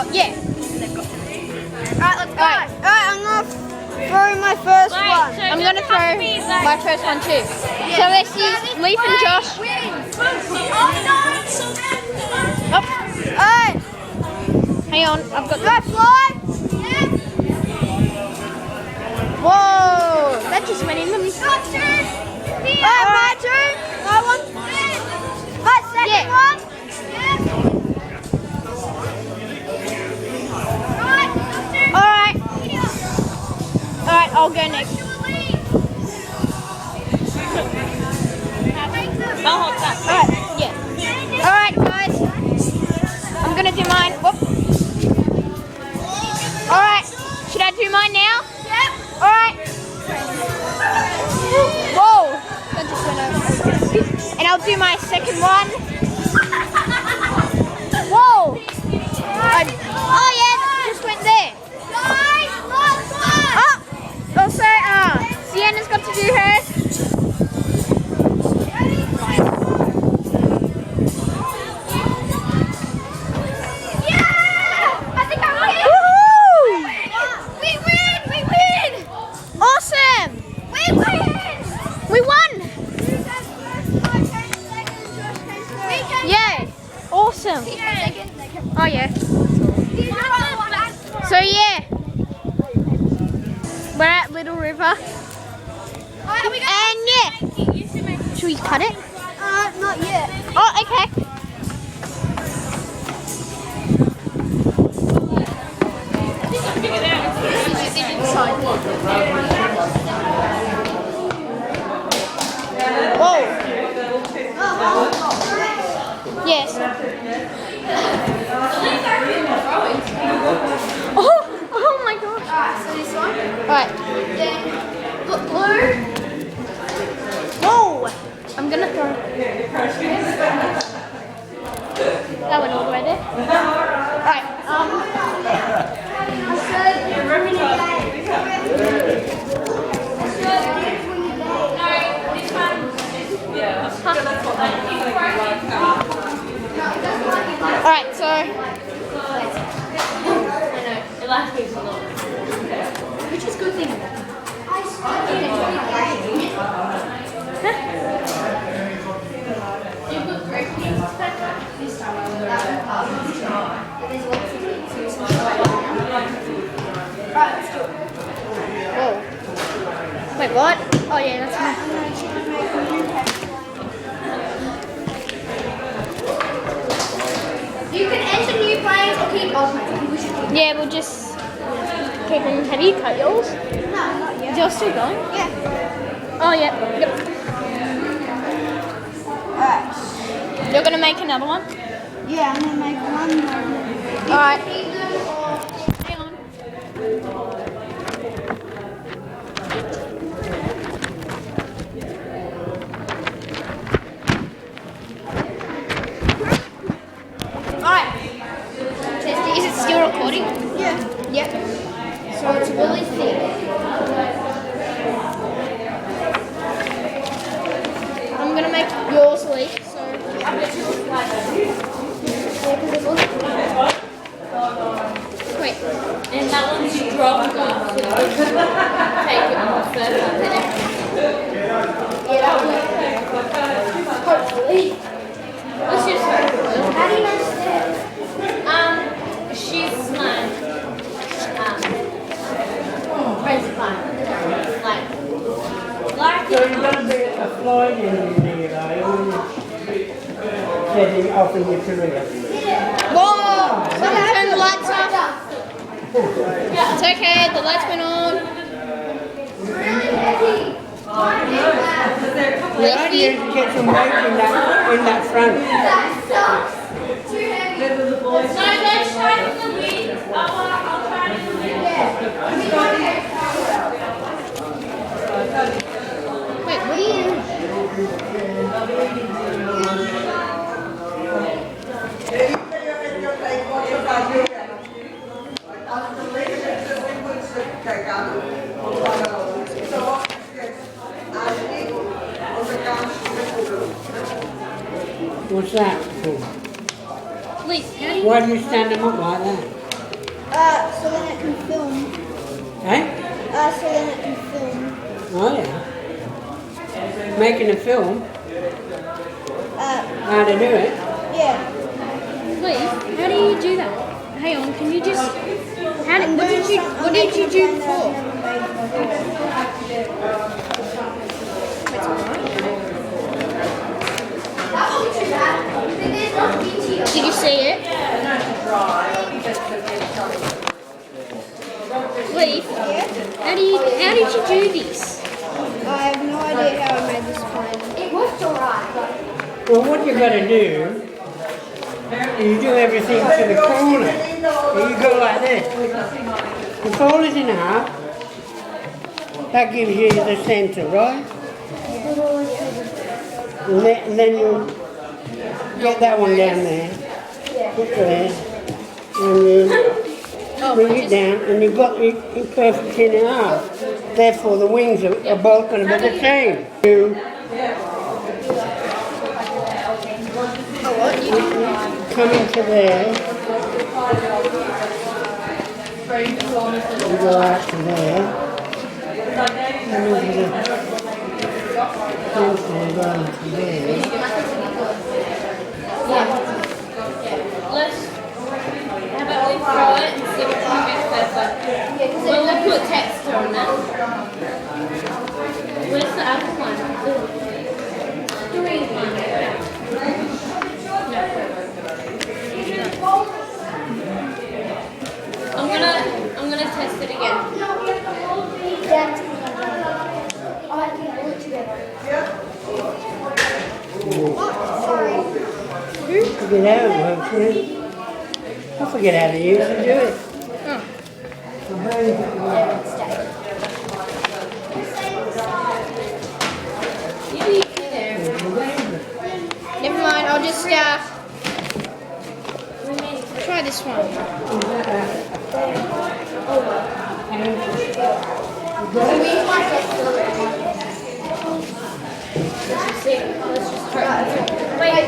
Yeah. Alright, let's go. Alright, I'm gonna throw my first one. I'm gonna throw my first one too. So this is Leaf and Josh. Oh. Alright. Hang on, I've got that fly. Whoa, that just went in the mist. My turn. My one. My second one. Alright. Alright, I'll go next. I'll hold that. Alright, yeah. Alright, guys. I'm gonna do mine. Whoop. Alright, should I do mine now? Yep. Alright. Whoa. That just went over. And I'll do my second one. Whoa. Oh yeah, that just went there. Oh, also, Sienna's got to do hers. Awesome! We won! Yeah! Awesome! Oh yeah. So yeah. We're at Little River. And yeah. Should we cut it? Not yet. Oh, okay. Whoa. Yes. Oh my gosh. Alright, so this one. Alright. Then put blue. Whoa. I'm gonna throw. That went all the way there. Alright. Alright, so Which is a good thing. whoa. Wait, what? Oh yeah, that's fine. You can enter new players or keep old players. We should keep. Yeah, we'll just keep them. Have you cut yours? No, not Is yet. yours still going? Yeah. Oh yeah. Yep. Alright. You're gonna make another one? Yeah, I'm gonna make one more. Alright. Keep them or Hang on. Alright. Is it still recording? yeah. Yep. So it's really thick. I'm gonna make yours leak, so wait. And that one's stronger, so you can take it more further than everything. Yeah, that'll work. Hopefully. What's your story? How do you know stairs? She's my crazy fun. Like So you're going to be a fly in there, are you? Setting off in your career. Whoa! Someone turn the lights off. It's okay, the lights went on. Really heavy. The idea is to get some weight in that front. That sucks. Too heavy. so let's try it in the wind. I'll try it in the wind. Wait, what are you doing? What's that for? Please, how do you... Why do you stand them up like that? So then it can film. Eh? So then it can film. Oh yeah. Making a film. How to do it? Yeah. Please, how do you do that? Hang on, can you just... What did you do before? Did you see it? Leaf, how did you do this? I have no idea how I made this plan. It worked alright. Well, what you got to do, you do everything to the corner. You go like this. You fold it in half. That gives you the centre, right? And then you get that one down there. Put there. And you bring it down, and you've got it perfect in half. Therefore, the wings are both going to be the same. You come into there. You go out to there. And over the pencil, you go into there. Let's, how about we throw it and see which one gets better? Well, we'll put texture on that. Where's the other one? Green one. I'm gonna test it again. Forget how it works, man. I forget how to use it, do it. Never mind, I'll just try this one. Wait.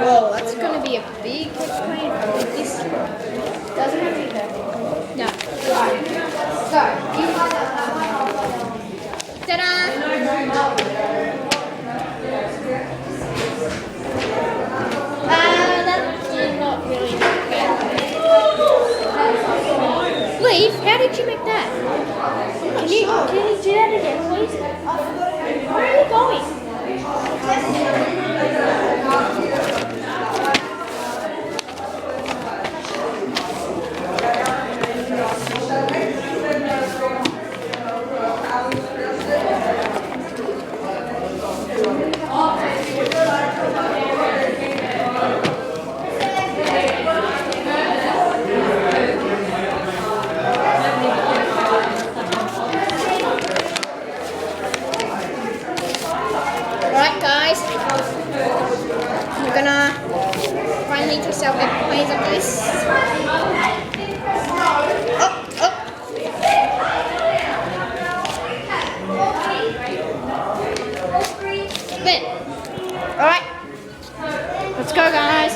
Whoa, that's gonna be a big plane. This doesn't have to be perfect. No. Ta-da! That's not really bad. Leaf, how did you make that? Can you do that again, please? Where are you going? Right, guys, we're gonna finally test out the planes of this. Then, all right, let's go, guys.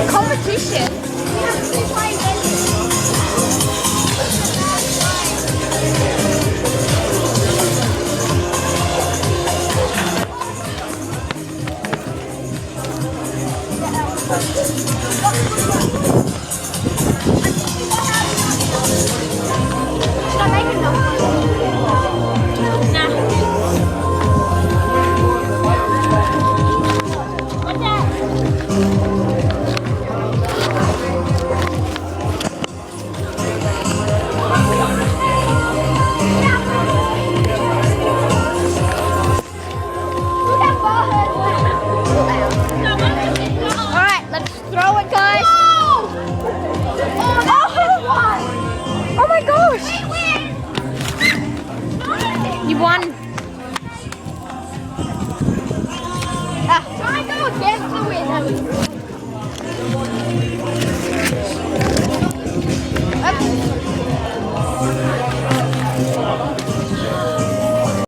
Competition. Should I make another one? one.